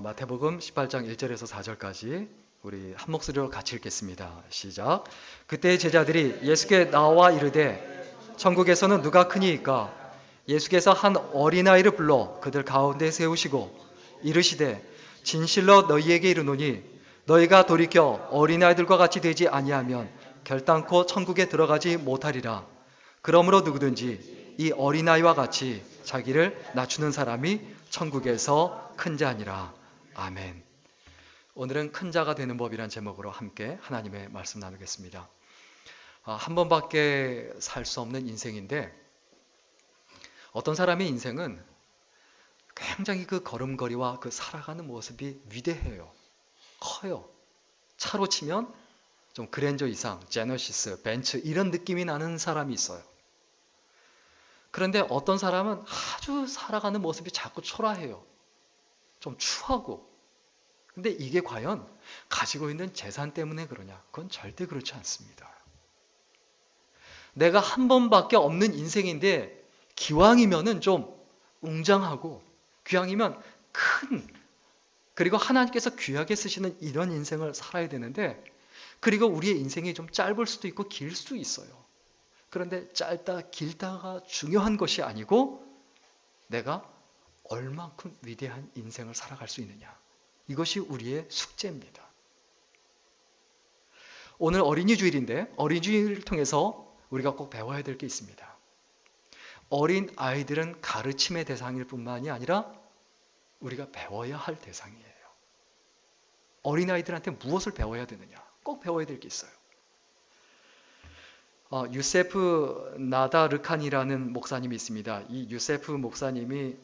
마태복음 18장 1절에서 4절까지 우리 한 목소리로 같이 읽겠습니다. 시작. 그때 제자들이 예수께 나와 이르되 천국에서는 누가 크니이까? 예수께서 한 어린아이를 불러 그들 가운데 세우시고 이르시되 진실로 너희에게 이르노니 너희가 돌이켜 어린아이들과 같이 되지 아니하면 결단코 천국에 들어가지 못하리라. 그러므로 누구든지 이 어린아이와 같이 자기를 낮추는 사람이 천국에서 큰 자니라. 아멘. 오늘은 큰 자가 되는 법이란 제목으로 함께 하나님의 말씀 나누겠습니다. 한 번밖에 살 수 없는 인생인데 어떤 사람의 인생은 굉장히 그 걸음걸이와 그 살아가는 모습이 위대해요. 커요. 차로 치면 좀 그랜저 이상, 제너시스, 벤츠 이런 느낌이 나는 사람이 있어요. 그런데 어떤 사람은 아주 살아가는 모습이 자꾸 초라해요. 좀 추하고. 근데 이게 과연 가지고 있는 재산 때문에 그러냐? 그건 절대 그렇지 않습니다. 내가 한 번밖에 없는 인생인데 기왕이면은 좀 웅장하고 기왕이면 큰, 그리고 하나님께서 귀하게 쓰시는 이런 인생을 살아야 되는데, 그리고 우리의 인생이 좀 짧을 수도 있고 길 수 있어요. 그런데 짧다 길다가 중요한 것이 아니고 내가 얼만큼 위대한 인생을 살아갈 수 있느냐, 이것이 우리의 숙제입니다. 오늘 어린이 주일인데 어린이 주일을 통해서 우리가 꼭 배워야 될 게 있습니다. 어린 아이들은 가르침의 대상일 뿐만이 아니라 우리가 배워야 할 대상이에요. 어린 아이들한테 무엇을 배워야 되느냐? 꼭 배워야 될 게 있어요. 유세프 나다르칸이라는 목사님이 있습니다. 이 유세프 목사님이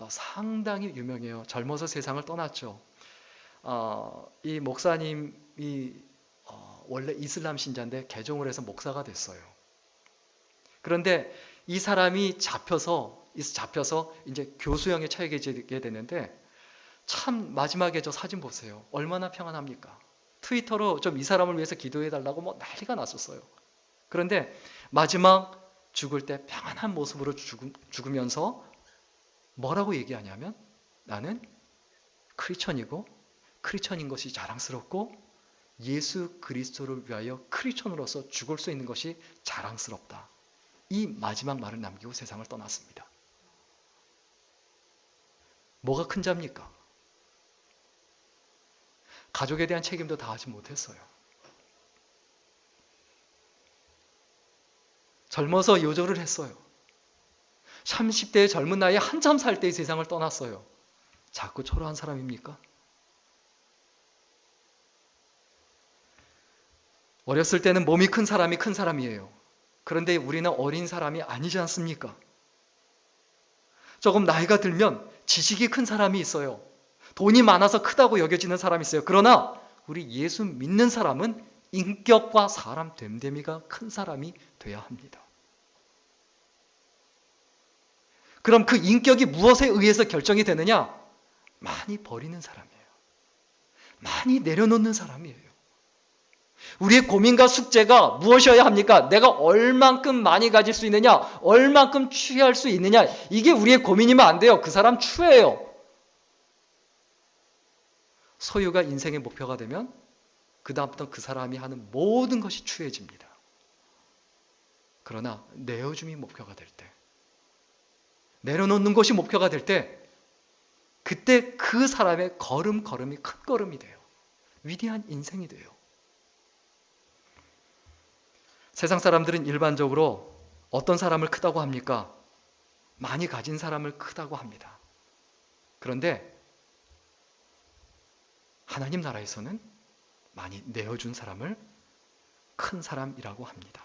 상당히 유명해요. 젊어서 세상을 떠났죠. 이 목사님이 원래 이슬람 신자인데 개종을 해서 목사가 됐어요. 그런데 이 사람이 잡혀서 이제 교수형에 처해지게 되는데, 참 마지막에 저 사진 보세요. 얼마나 평안합니까? 트위터로 좀 이 사람을 위해서 기도해달라고 뭐 난리가 났었어요. 그런데 마지막 죽을 때 평안한 모습으로 죽으면서 뭐라고 얘기하냐면, 나는 크리스천이고 크리스천인 것이 자랑스럽고 예수 그리스도를 위하여 크리스천으로서 죽을 수 있는 것이 자랑스럽다. 이 마지막 말을 남기고 세상을 떠났습니다. 뭐가 큰 자입니까? 가족에 대한 책임도 다하지 못했어요. 젊어서 요절을 했어요. 30대의 젊은 나이에 한참 살 때 세상을 떠났어요. 자꾸 초라한 사람입니까? 어렸을 때는 몸이 큰 사람이 큰 사람이에요. 그런데 우리는 어린 사람이 아니지 않습니까? 조금 나이가 들면 지식이 큰 사람이 있어요. 돈이 많아서 크다고 여겨지는 사람이 있어요. 그러나 우리 예수 믿는 사람은 인격과 사람 됨됨이가 큰 사람이 돼야 합니다. 그럼 그 인격이 무엇에 의해서 결정이 되느냐? 많이 버리는 사람이에요. 많이 내려놓는 사람이에요. 우리의 고민과 숙제가 무엇이어야 합니까? 내가 얼만큼 많이 가질 수 있느냐? 얼만큼 취할 수 있느냐? 이게 우리의 고민이면 안 돼요. 그 사람 추해요. 소유가 인생의 목표가 되면 그 다음부터 그 사람이 하는 모든 것이 추해집니다. 그러나 내어줌이 목표가 될 때, 내려놓는 것이 목표가 될 때, 그때 그 사람의 걸음이 큰 걸음이 돼요. 위대한 인생이 돼요. 세상 사람들은 일반적으로 어떤 사람을 크다고 합니까? 많이 가진 사람을 크다고 합니다. 그런데 하나님 나라에서는 많이 내어준 사람을 큰 사람이라고 합니다.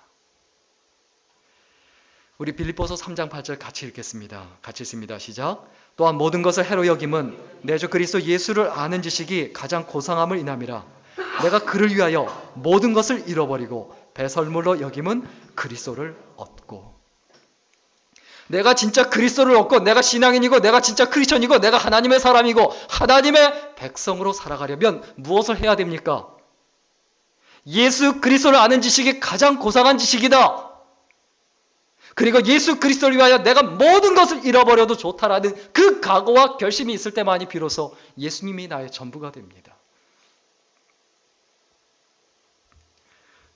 우리 빌립보서 3장 8절 같이 읽겠습니다. 같이 읽습니다. 시작. 또한 모든 것을 해로 여김은 내 주 그리스도 예수를 아는 지식이 가장 고상함을 인함이라. 내가 그를 위하여 모든 것을 잃어버리고 배설물로 여김은 그리스도를 얻고. 내가 진짜 그리스도를 얻고 내가 신앙인이고 내가 진짜 크리스천이고 내가 하나님의 사람이고 하나님의 백성으로 살아가려면 무엇을 해야 됩니까? 예수 그리스도를 아는 지식이 가장 고상한 지식이다. 그리고 예수 그리스도를 위하여 내가 모든 것을 잃어버려도 좋다라는 그 각오와 결심이 있을 때만이 비로소 예수님이 나의 전부가 됩니다.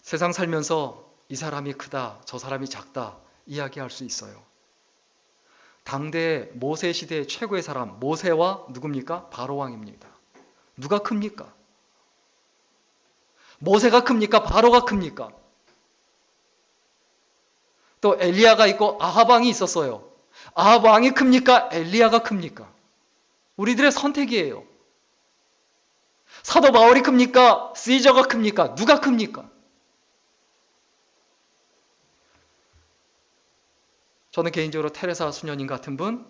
세상 살면서 이 사람이 크다, 저 사람이 작다 이야기할 수 있어요. 당대 모세 시대의 최고의 사람 모세와 누굽니까? 바로왕입니다. 누가 큽니까? 모세가 큽니까? 바로가 큽니까? 또 엘리야가 있고 아합왕이 있었어요. 아합왕이 큽니까? 엘리야가 큽니까? 우리들의 선택이에요. 사도 바울이 큽니까? 시저가 큽니까? 누가 큽니까? 저는 개인적으로 테레사 수녀님 같은 분,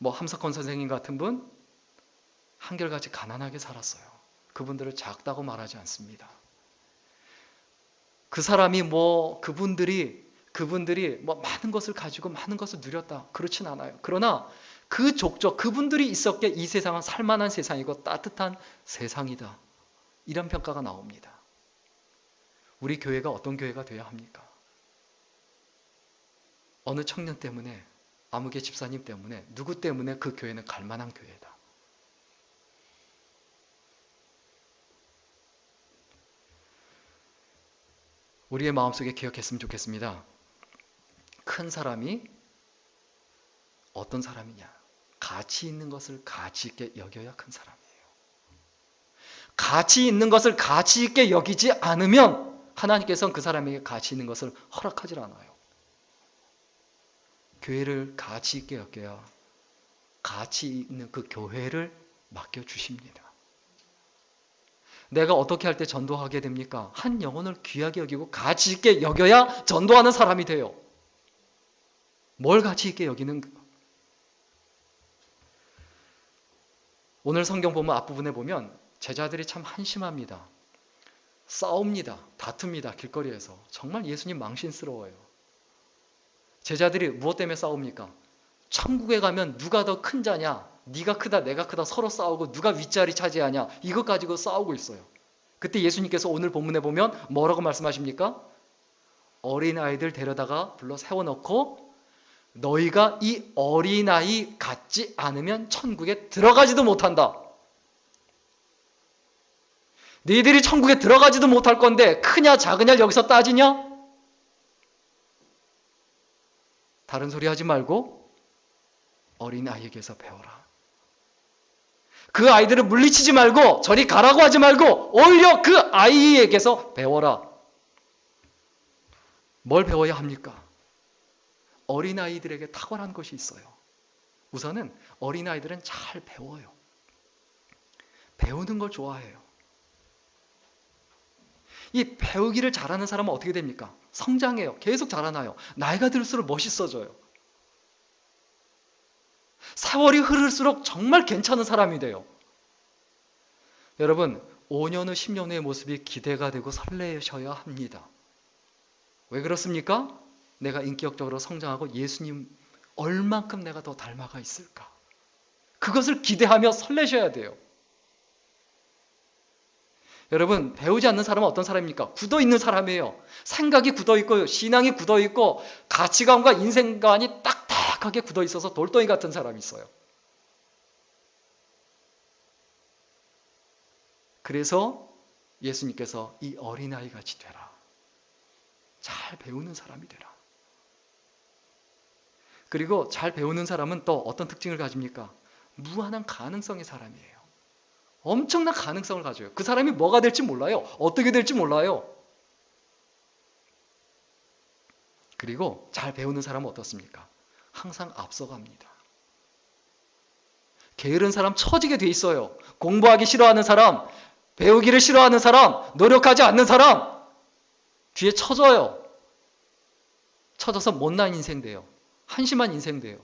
함석헌 선생님 같은 분, 한결같이 가난하게 살았어요. 그분들을 작다고 말하지 않습니다. 그 사람이 그분들이 많은 것을 가지고 많은 것을 누렸다. 그렇진 않아요. 그러나 그 족적, 그분들이 있었기에 이 세상은 살만한 세상이고 따뜻한 세상이다. 이런 평가가 나옵니다. 우리 교회가 어떤 교회가 되어야 합니까? 어느 청년 때문에, 아무개 집사님 때문에, 누구 때문에 그 교회는 갈만한 교회다. 우리의 마음속에 기억했으면 좋겠습니다. 큰 사람이 어떤 사람이냐? 가치 있는 것을 가치 있게 여겨야 큰 사람이에요. 가치 있는 것을 가치 있게 여기지 않으면 하나님께서는 그 사람에게 가치 있는 것을 허락하지 않아요. 교회를 가치 있게 여겨야 가치 있는 그 교회를 맡겨주십니다. 내가 어떻게 할 때 전도하게 됩니까? 한 영혼을 귀하게 여기고 가치 있게 여겨야 전도하는 사람이 돼요. 뭘 가치 있게 여기는? 오늘 성경 보면 앞부분에 보면 제자들이 참 한심합니다. 싸웁니다. 다툽니다. 길거리에서. 정말 예수님 망신스러워요. 제자들이 무엇 때문에 싸웁니까? 천국에 가면 누가 더 큰 자냐? 네가 크다 내가 크다 서로 싸우고 누가 윗자리 차지하냐? 이것 가지고 싸우고 있어요. 그때 예수님께서 오늘 본문에 보면 뭐라고 말씀하십니까? 어린아이들 데려다가 불러 세워놓고 너희가 이 어린아이 같지 않으면 천국에 들어가지도 못한다. 너희들이 천국에 들어가지도 못할 건데 크냐 작으냐 여기서 따지냐? 다른 소리 하지 말고 어린아이에게서 배워라. 그 아이들을 물리치지 말고 저리 가라고 하지 말고 오히려 그 아이에게서 배워라. 뭘 배워야 합니까? 어린아이들에게 탁월한 것이 있어요. 우선은 어린아이들은 잘 배워요. 배우는 걸 좋아해요. 이 배우기를 잘하는 사람은 어떻게 됩니까? 성장해요. 계속 자라나요. 나이가 들수록 멋있어져요. 세월이 흐를수록 정말 괜찮은 사람이 돼요. 여러분, 5년 후, 10년 후의 모습이 기대가 되고 설레셔야 합니다. 왜 그렇습니까? 내가 인격적으로 성장하고 예수님 얼만큼 내가 더 닮아가 있을까? 그것을 기대하며 설레셔야 돼요. 여러분, 배우지 않는 사람은 어떤 사람입니까? 굳어있는 사람이에요. 생각이 굳어있고 신앙이 굳어있고 가치관과 인생관이 딱딱하게 굳어있어서 돌덩이 같은 사람이 있어요. 그래서 예수님께서 이 어린아이 같이 되라. 잘 배우는 사람이 되라. 그리고 잘 배우는 사람은 또 어떤 특징을 가집니까? 무한한 가능성의 사람이에요. 엄청난 가능성을 가져요. 그 사람이 뭐가 될지 몰라요. 어떻게 될지 몰라요. 그리고 잘 배우는 사람은 어떻습니까? 항상 앞서갑니다. 게으른 사람 처지게 돼 있어요. 공부하기 싫어하는 사람, 배우기를 싫어하는 사람, 노력하지 않는 사람 뒤에 처져요. 처져서 못난 인생 돼요. 한심한 인생 돼요.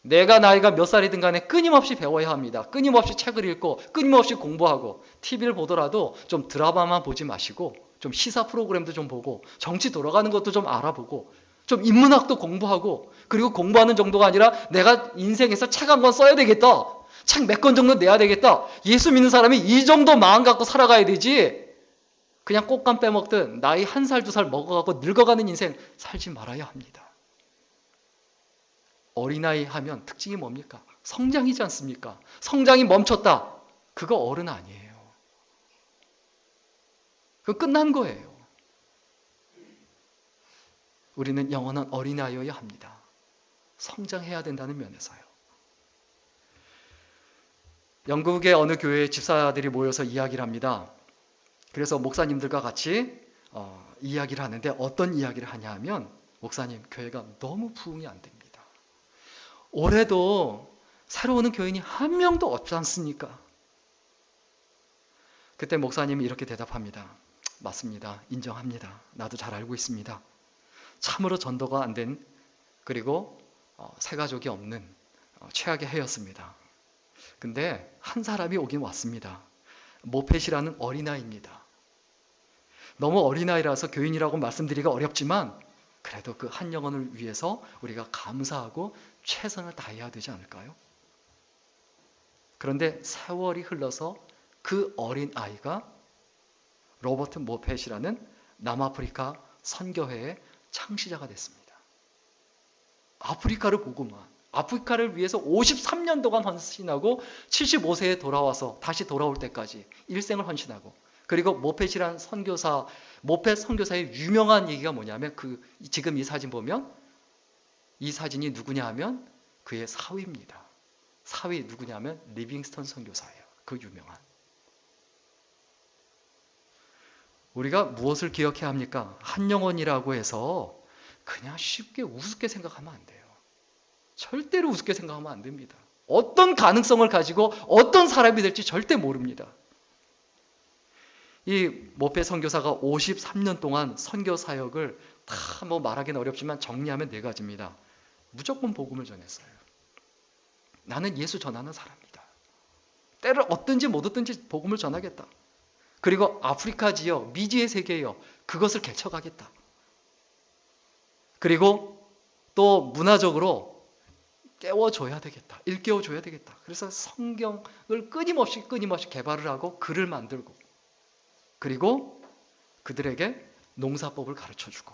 내가 나이가 몇 살이든 간에 끊임없이 배워야 합니다. 끊임없이 책을 읽고 끊임없이 공부하고 TV를 보더라도 좀 드라마만 보지 마시고 좀 시사 프로그램도 좀 보고 정치 돌아가는 것도 좀 알아보고 좀 인문학도 공부하고 그리고 공부하는 정도가 아니라 내가 인생에서 책 한 권 써야 되겠다. 책 몇 권 정도 내야 되겠다. 예수 믿는 사람이 이 정도 마음 갖고 살아가야 되지. 그냥 꽃감 빼먹듯 나이 1살, 2살 먹어가고 늙어가는 인생 살지 말아야 합니다. 어린아이 하면 특징이 뭡니까? 성장이지 않습니까? 성장이 멈췄다. 그거 어른 아니에요. 그거 끝난 거예요. 우리는 영원한 어린아이여야 합니다. 성장해야 된다는 면에서요. 영국의 어느 교회에 집사들이 모여서 이야기를 합니다. 그래서 목사님들과 같이 이야기를 하는데 어떤 이야기를 하냐 하면 목사님, 교회가 너무 부흥이 안 됩니다. 올해도 새로 오는 교인이 한 명도 없지 않습니까? 그때 목사님이 이렇게 대답합니다. 맞습니다. 인정합니다. 나도 잘 알고 있습니다. 참으로 전도가 안 된 그리고 새가족이 없는 최악의 해였습니다. 근데 한 사람이 오긴 왔습니다. 모펫이라는 어린아이입니다. 너무 어린아이라서 교인이라고 말씀드리기가 어렵지만 그래도 그 한 영혼을 위해서 우리가 감사하고 최선을 다해야 되지 않을까요? 그런데 세월이 흘러서 그 어린아이가 로버트 모펫이라는 남아프리카 선교회의 창시자가 됐습니다. 아프리카를 보고만, 아프리카를 위해서 53년 동안 헌신하고 75세에 돌아와서 다시 돌아올 때까지 일생을 헌신하고, 그리고 모펫이란 선교사, 모펫 선교사의 유명한 얘기가 뭐냐면 지금 이 사진 보면 이 사진이 누구냐 하면 그의 사위입니다. 사위 누구냐면 리빙스턴 선교사예요. 그 유명한. 우리가 무엇을 기억해야 합니까? 한 영혼이라고 해서 그냥 쉽게 우습게 생각하면 안 돼요. 절대로 우습게 생각하면 안 됩니다. 어떤 가능성을 가지고 어떤 사람이 될지 절대 모릅니다. 이 모펫 선교사가 53년 동안 선교 사역을 다 뭐 말하기는 어렵지만 정리하면 4가지입니다. 무조건 복음을 전했어요. 나는 예수 전하는 사람이다. 때를 얻든지 못 얻든지 복음을 전하겠다. 그리고 아프리카 지역, 미지의 세계요, 그것을 개척하겠다. 그리고 또 문화적으로 깨워줘야 되겠다. 일깨워줘야 되겠다. 그래서 성경을 끊임없이 개발을 하고 글을 만들고, 그리고 그들에게 농사법을 가르쳐주고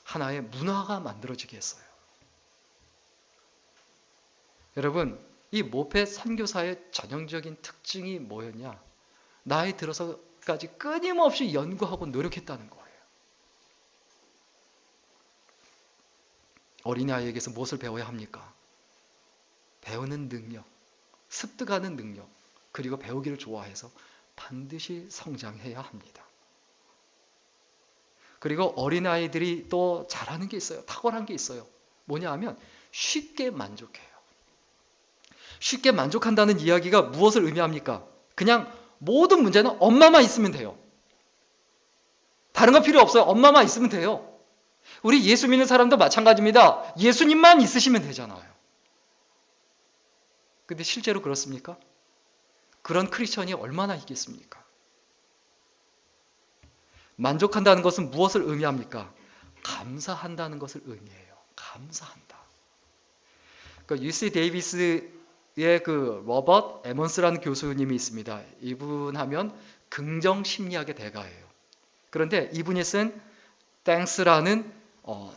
하나의 문화가 만들어지게 했어요. 여러분, 이 모펫 선교사의 전형적인 특징이 뭐였냐? 나이 들어서까지 끊임없이 연구하고 노력했다는 거예요. 어린아이에게서 무엇을 배워야 합니까? 배우는 능력, 습득하는 능력, 그리고 배우기를 좋아해서 반드시 성장해야 합니다. 그리고 어린아이들이 또 잘하는 게 있어요. 탁월한 게 있어요. 뭐냐 하면 쉽게 만족해요. 쉽게 만족한다는 이야기가 무엇을 의미합니까? 그냥 모든 문제는 엄마만 있으면 돼요. 다른 거 필요 없어요. 엄마만 있으면 돼요. 우리 예수 믿는 사람도 마찬가지입니다. 예수님만 있으시면 되잖아요. 근데 실제로 그렇습니까? 그런 크리스천이 얼마나 있겠습니까? 만족한다는 것은 무엇을 의미합니까? 감사한다는 것을 의미해요. 감사한다. UC 데이비스의 그 로버트 에먼스라는 교수님이 있습니다. 이분 하면 긍정 심리학의 대가예요. 그런데 이분이 쓴 땡스라는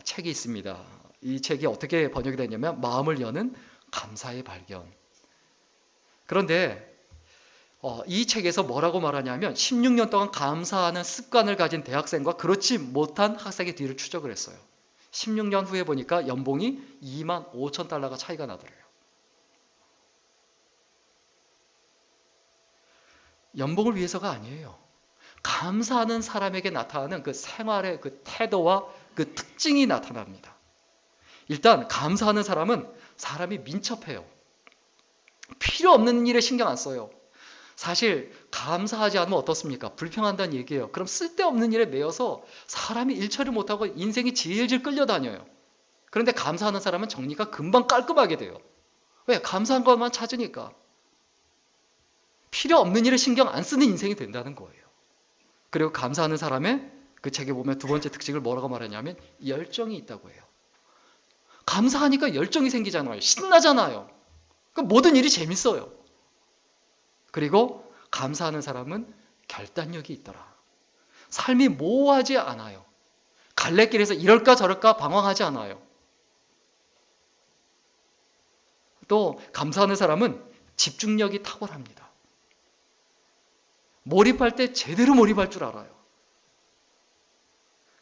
책이 있습니다. 이 책이 어떻게 번역이 되냐면 마음을 여는 감사의 발견. 그런데 이 책에서 뭐라고 말하냐면 16년 동안 감사하는 습관을 가진 대학생과 그렇지 못한 학생의 뒤를 추적을 했어요. 16년 후에 보니까 연봉이 25,000달러가 차이가 나더래요. 연봉을 위해서가 아니에요. 감사하는 사람에게 나타나는 그 생활의 그 태도와 그 특징이 나타납니다. 일단 감사하는 사람은 사람이 민첩해요. 필요 없는 일에 신경 안 써요. 사실 감사하지 않으면 어떻습니까? 불평한다는 얘기예요. 그럼 쓸데없는 일에 매여서 사람이 일 처리 못하고 인생이 질질 끌려다녀요. 그런데 감사하는 사람은 정리가 금방 깔끔하게 돼요. 왜? 감사한 것만 찾으니까. 필요 없는 일에 신경 안 쓰는 인생이 된다는 거예요. 그리고 감사하는 사람의 그 책에 보면 두 번째 특징을 뭐라고 말하냐면 열정이 있다고 해요. 감사하니까 열정이 생기잖아요. 신나잖아요. 그러니까 모든 일이 재밌어요. 그리고 감사하는 사람은 결단력이 있더라. 삶이 모호하지 않아요. 갈래길에서 이럴까 저럴까 방황하지 않아요. 또 감사하는 사람은 집중력이 탁월합니다. 몰입할 때 제대로 몰입할 줄 알아요.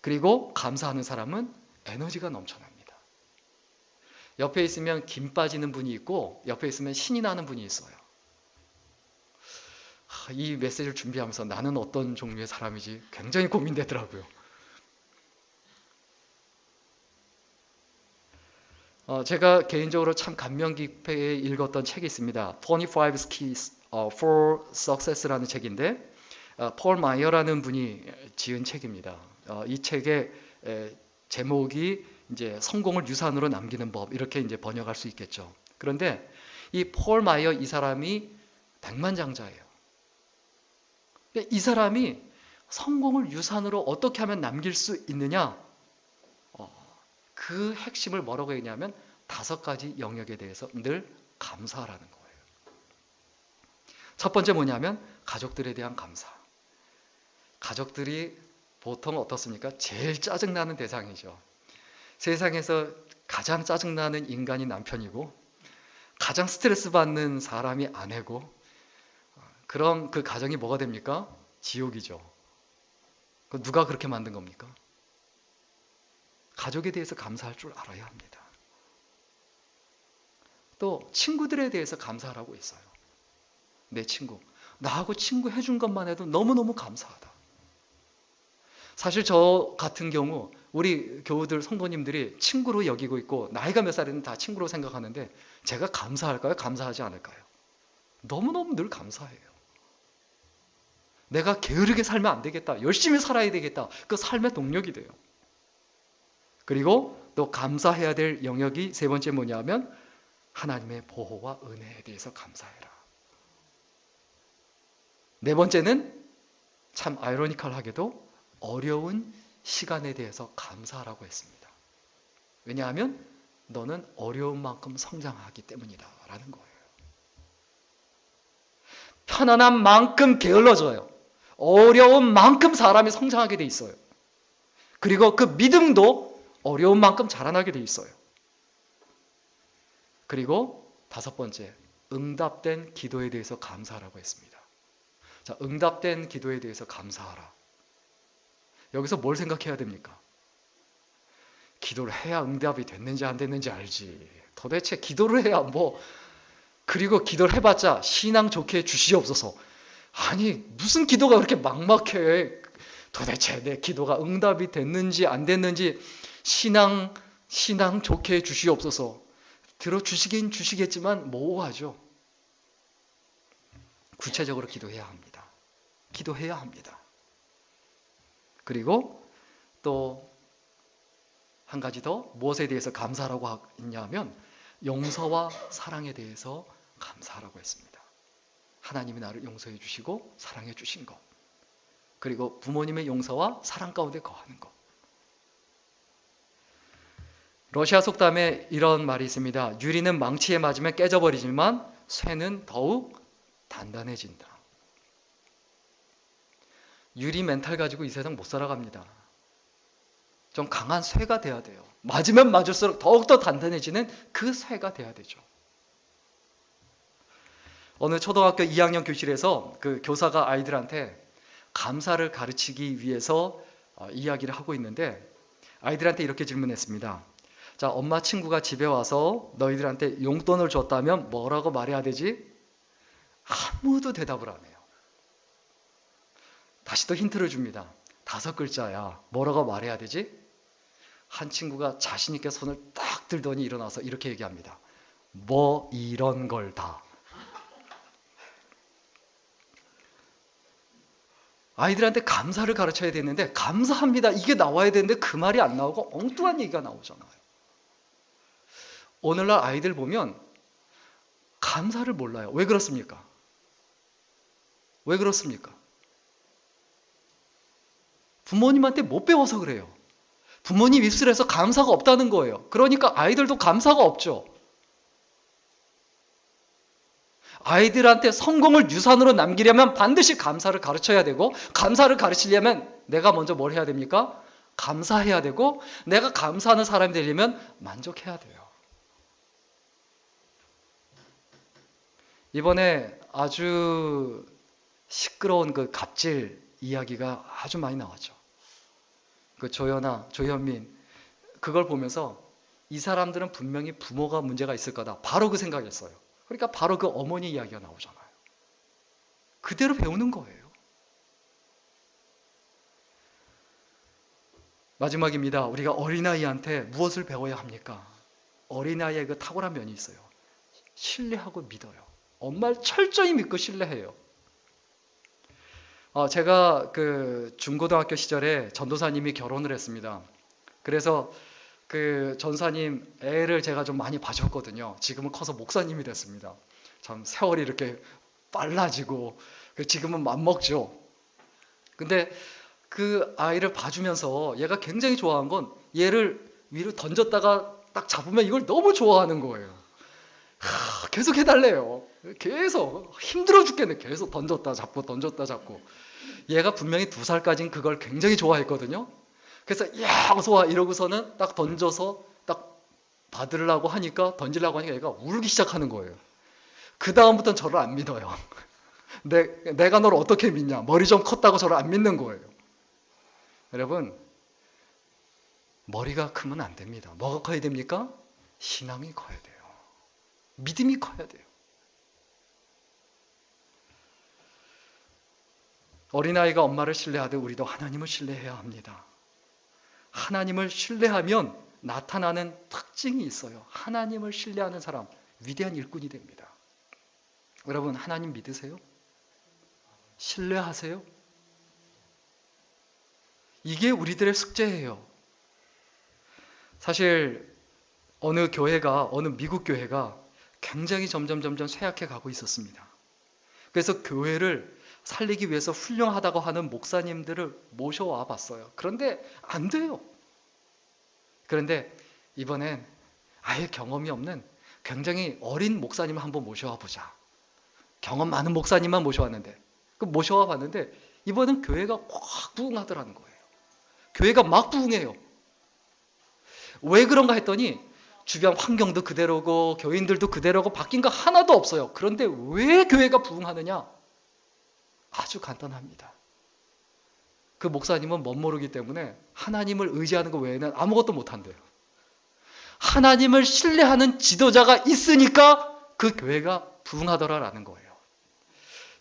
그리고 감사하는 사람은 에너지가 넘쳐납니다. 옆에 있으면 김 빠지는 분이 있고 옆에 있으면 신이 나는 분이 있어요. 이 메시지를 준비하면서 나는 어떤 종류의 사람이지 굉장히 고민되더라고요. 제가 개인적으로 참 감명 깊게 읽었던 책이 있습니다. 25 Keys for Success라는 책인데 폴 마이어라는 분이 지은 책입니다. 이 책의 제목이 이제 성공을 유산으로 남기는 법 이렇게 이제 번역할 수 있겠죠. 그런데 이 폴 마이어 이 사람이 백만장자예요. 이 사람이 성공을 유산으로 어떻게 하면 남길 수 있느냐? 그 핵심을 뭐라고 했냐면 5가지 영역에 대해서 늘 감사하라는 거예요. 첫 번째 뭐냐면 가족들에 대한 감사. 가족들이 보통 어떻습니까? 제일 짜증나는 대상이죠. 세상에서 가장 짜증나는 인간이 남편이고 가장 스트레스 받는 사람이 아내고 그럼 그 가정이 뭐가 됩니까? 지옥이죠. 누가 그렇게 만든 겁니까? 가족에 대해서 감사할 줄 알아야 합니다. 또 친구들에 대해서 감사하라고 있어요. 내 친구, 나하고 친구 해준 것만 해도 너무너무 감사하다. 사실 저 같은 경우 우리 교우들 성도님들이 친구로 여기고 있고 나이가 몇 살이든 다 친구로 생각하는데 제가 감사할까요? 감사하지 않을까요? 너무너무 늘 감사해요. 내가 게으르게 살면 안 되겠다. 열심히 살아야 되겠다. 그 삶의 동력이 돼요. 그리고 또 감사해야 될 영역이 세 번째 뭐냐면 하나님의 보호와 은혜에 대해서 감사해라. 네 번째는 참 아이러니컬하게도 어려운 시간에 대해서 감사하라고 했습니다. 왜냐하면 너는 어려운 만큼 성장하기 때문이다 라는 거예요. 편안한 만큼 게을러져요. 어려운 만큼 사람이 성장하게 돼 있어요. 그리고 그 믿음도 어려운 만큼 자라나게 돼 있어요. 그리고 5번째, 응답된 기도에 대해서 감사하라고 했습니다. 자, 응답된 기도에 대해서 감사하라. 여기서 뭘 생각해야 됩니까? 기도를 해야 응답이 됐는지 안 됐는지 알지. 도대체 기도를 해야 그리고 기도를 해봤자 신앙 좋게 주시옵소서. 아니 무슨 기도가 그렇게 막막해. 도대체 내 기도가 응답이 됐는지 안 됐는지 신앙 좋게 주시옵소서. 들어주시긴 주시겠지만 모호하죠. 구체적으로 기도해야 합니다. 기도해야 합니다. 그리고 또 한 가지 더 무엇에 대해서 감사하라고 했냐면 용서와 사랑에 대해서 감사하라고 했습니다. 하나님이 나를 용서해 주시고 사랑해 주신 것. 그리고 부모님의 용서와 사랑 가운데 거하는 것. 러시아 속담에 이런 말이 있습니다. 유리는 망치에 맞으면 깨져버리지만 쇠는 더욱 단단해진다. 유리 멘탈 가지고 이 세상 못 살아갑니다. 좀 강한 쇠가 돼야 돼요. 맞으면 맞을수록 더욱더 단단해지는 그 쇠가 돼야 되죠. 어느 초등학교 2학년 교실에서 그 교사가 아이들한테 감사를 가르치기 위해서 이야기를 하고 있는데 아이들한테 이렇게 질문했습니다. 자, 엄마 친구가 집에 와서 너희들한테 용돈을 줬다면 뭐라고 말해야 되지? 아무도 대답을 안 해요. 다시 또 힌트를 줍니다. 5글자야. 뭐라고 말해야 되지? 한 친구가 자신 있게 손을 딱 들더니 일어나서 이렇게 얘기합니다. 뭐 이런 걸 다. 아이들한테 감사를 가르쳐야 되는데 감사합니다. 이게 나와야 되는데 그 말이 안 나오고 엉뚱한 얘기가 나오잖아요. 오늘날 아이들 보면 감사를 몰라요. 왜 그렇습니까? 왜 그렇습니까? 부모님한테 못 배워서 그래요. 부모님 입술에서 감사가 없다는 거예요. 그러니까 아이들도 감사가 없죠. 아이들한테 성공을 유산으로 남기려면 반드시 감사를 가르쳐야 되고, 감사를 가르치려면 내가 먼저 뭘 해야 됩니까? 감사해야 되고, 내가 감사하는 사람이 되려면 만족해야 돼요. 이번에 아주 시끄러운 그 갑질 이야기가 아주 많이 나왔죠. 그 조연아, 조현민, 그걸 보면서 이 사람들은 분명히 부모가 문제가 있을 거다. 바로 그 생각했어요. 그러니까 바로 그 어머니 이야기가 나오잖아요. 그대로 배우는 거예요. 마지막입니다. 우리가 어린아이한테 무엇을 배워야 합니까? 어린아이의 그 탁월한 면이 있어요. 신뢰하고 믿어요. 엄마를 철저히 믿고 신뢰해요. 제가 그 중고등학교 시절에 전도사님이 결혼을 했습니다. 그래서 그 전사님 애를 제가 좀 많이 봐줬거든요. 지금은 커서 목사님이 됐습니다. 참 세월이 이렇게 빨라지고 지금은 맘먹죠. 근데 그 아이를 봐주면서 얘가 굉장히 좋아한 건 얘를 위로 던졌다가 딱 잡으면 이걸 너무 좋아하는 거예요. 계속 해달래요. 계속 힘들어 죽겠네. 계속 던졌다 잡고 던졌다 잡고. 얘가 분명히 2살까지는 그걸 굉장히 좋아했거든요. 그래서 야 어서 와 이러고서는 딱 던져서 딱 받으려고 하니까 던지려고 하니까 얘가 울기 시작하는 거예요. 그 다음부터는 저를 안 믿어요. 내가 너를 어떻게 믿냐. 머리 좀 컸다고 저를 안 믿는 거예요. 여러분, 머리가 크면 안 됩니다. 뭐가 커야 됩니까? 신앙이 커야 돼요. 믿음이 커야 돼요. 어린아이가 엄마를 신뢰하되 우리도 하나님을 신뢰해야 합니다. 하나님을 신뢰하면 나타나는 특징이 있어요. 하나님을 신뢰하는 사람, 위대한 일꾼이 됩니다. 여러분, 하나님 믿으세요? 신뢰하세요? 이게 우리들의 숙제예요. 사실 어느 교회가, 어느 미국 교회가 굉장히 점점 쇠약해 가고 있었습니다. 그래서 교회를 살리기 위해서 훌륭하다고 하는 목사님들을 모셔와 봤어요. 그런데 안 돼요. 그런데 이번엔 아예 경험이 없는 굉장히 어린 목사님을 한번 모셔와 보자. 경험 많은 목사님만 모셔왔는데, 그 모셔와 봤는데 이번엔 교회가 확 부흥하더라는 거예요. 교회가 막 부흥해요. 왜 그런가 했더니 주변 환경도 그대로고 교인들도 그대로고 바뀐 거 하나도 없어요. 그런데 왜 교회가 부흥하느냐? 아주 간단합니다. 그 목사님은 멋모르기 때문에 하나님을 의지하는 것 외에는 아무것도 못한대요. 하나님을 신뢰하는 지도자가 있으니까 그 교회가 부흥하더라라는 거예요.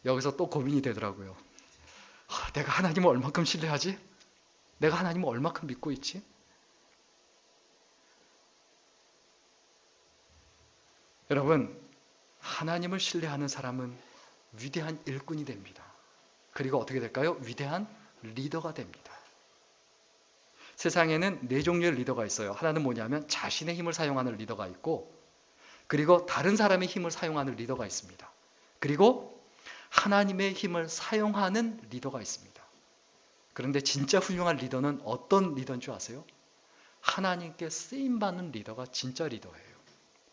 여기서 또 고민이 되더라고요. 내가 하나님을 얼마큼 신뢰하지? 내가 하나님을 얼마큼 믿고 있지? 여러분, 하나님을 신뢰하는 사람은 위대한 일꾼이 됩니다. 그리고 어떻게 될까요? 위대한 리더가 됩니다. 세상에는 4종류의 리더가 있어요. 하나는 뭐냐면 자신의 힘을 사용하는 리더가 있고, 그리고 다른 사람의 힘을 사용하는 리더가 있습니다. 그리고 하나님의 힘을 사용하는 리더가 있습니다. 그런데 진짜 훌륭한 리더는 어떤 리더인 줄 아세요? 하나님께 쓰임받는 리더가 진짜 리더예요.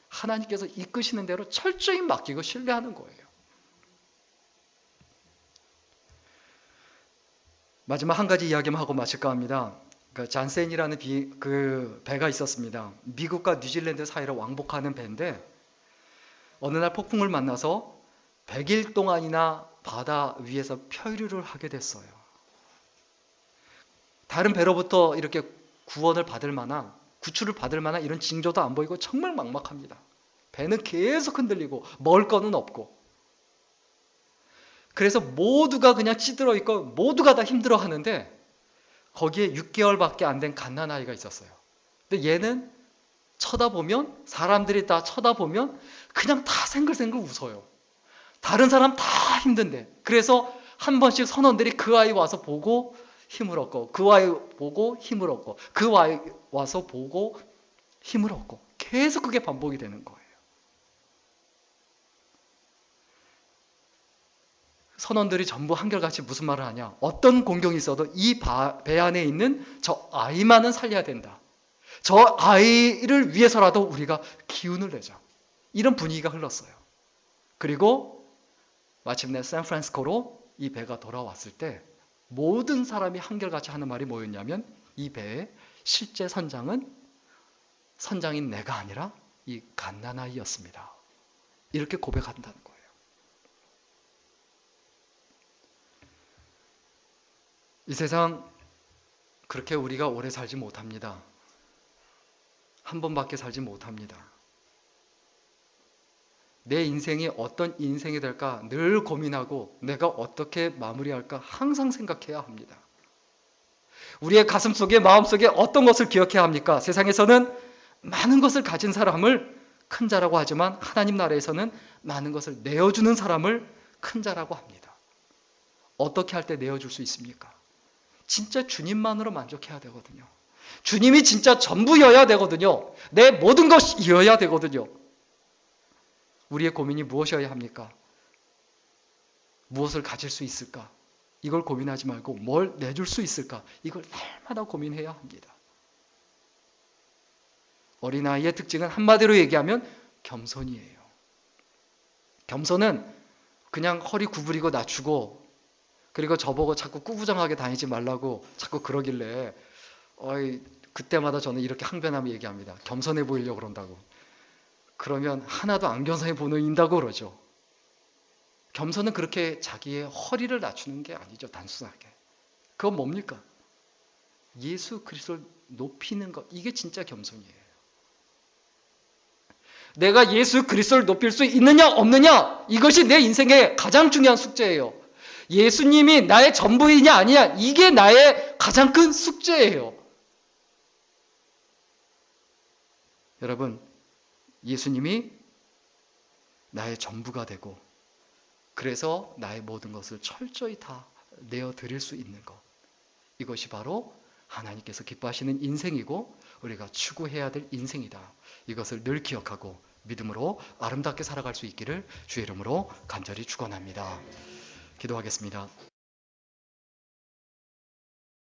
하나님께서 이끄시는 대로 철저히 맡기고 신뢰하는 거예요. 마지막 한 가지 이야기만 하고 마칠까 합니다. 그 잔센이라는 그 배가 있었습니다. 미국과 뉴질랜드 사이를 왕복하는 배인데 어느 날 폭풍을 만나서 100일 동안이나 바다 위에서漂流를 하게 됐어요. 다른 배로부터 이렇게 구원을 받을 만한, 구출을 받을 만한 이런 징조도 안 보이고 정말 막막합니다. 배는 계속 흔들리고 먹을 거는 없고. 그래서 모두가 그냥 찌들어 있고 모두가 다 힘들어 하는데 거기에 6개월밖에 안 된 갓난아이가 있었어요. 근데 얘는 쳐다보면, 사람들이 다 쳐다보면 그냥 다 생글생글 웃어요. 다른 사람 다 힘든데. 그래서 한 번씩 선원들이 그 아이 와서 보고 힘을 얻고, 그 아이 보고 힘을 얻고, 그 아이 와서 보고 힘을 얻고, 계속 그게 반복이 되는 거예요. 선원들이 전부 한결같이 무슨 말을 하냐? 어떤 공경이 있어도 이 배 안에 있는 저 아이만은 살려야 된다. 저 아이를 위해서라도 우리가 기운을 내자. 이런 분위기가 흘렀어요. 그리고 마침내 샌프란시스코로 이 배가 돌아왔을 때 모든 사람이 한결같이 하는 말이 뭐였냐면 이 배의 실제 선장인 내가 아니라 이 갓난아이였습니다. 이렇게 고백한다는 거예요. 이 세상 그렇게 우리가 오래 살지 못합니다. 한 번밖에 살지 못합니다. 내 인생이 어떤 인생이 될까 늘 고민하고 내가 어떻게 마무리할까 항상 생각해야 합니다. 우리의 가슴속에 마음속에 어떤 것을 기억해야 합니까? 세상에서는 많은 것을 가진 사람을 큰 자라고 하지만 하나님 나라에서는 많은 것을 내어주는 사람을 큰 자라고 합니다. 어떻게 할 때 내어줄 수 있습니까? 진짜 주님만으로 만족해야 되거든요. 주님이 진짜 전부여야 되거든요. 내 모든 것이어야 되거든요. 우리의 고민이 무엇이어야 합니까? 무엇을 가질 수 있을까? 이걸 고민하지 말고 뭘 내줄 수 있을까? 이걸 날마다 고민해야 합니다. 어린아이의 특징은 한마디로 얘기하면 겸손이에요. 겸손은 그냥 허리 구부리고 낮추고 그리고 저보고 자꾸 꾸부정하게 다니지 말라고 자꾸 그러길래 그때마다 저는 이렇게 항변하며 얘기합니다. 겸손해 보이려고 그런다고. 그러면 하나도 안 겸손해 보인다고 그러죠. 겸손은 그렇게 자기의 허리를 낮추는 게 아니죠. 단순하게. 그건 뭡니까? 예수 그리스도를 높이는 것. 이게 진짜 겸손이에요. 내가 예수 그리스도를 높일 수 있느냐 없느냐 이것이 내 인생의 가장 중요한 숙제예요. 예수님이 나의 전부이냐 아니냐 이게 나의 가장 큰 숙제예요. 여러분 예수님이 나의 전부가 되고 그래서 나의 모든 것을 철저히 다 내어드릴 수 있는 것. 이것이 바로 하나님께서 기뻐하시는 인생이고 우리가 추구해야 될 인생이다. 이것을 늘 기억하고 믿음으로 아름답게 살아갈 수 있기를 주의 이름으로 간절히 축원합니다. 기도하겠습니다.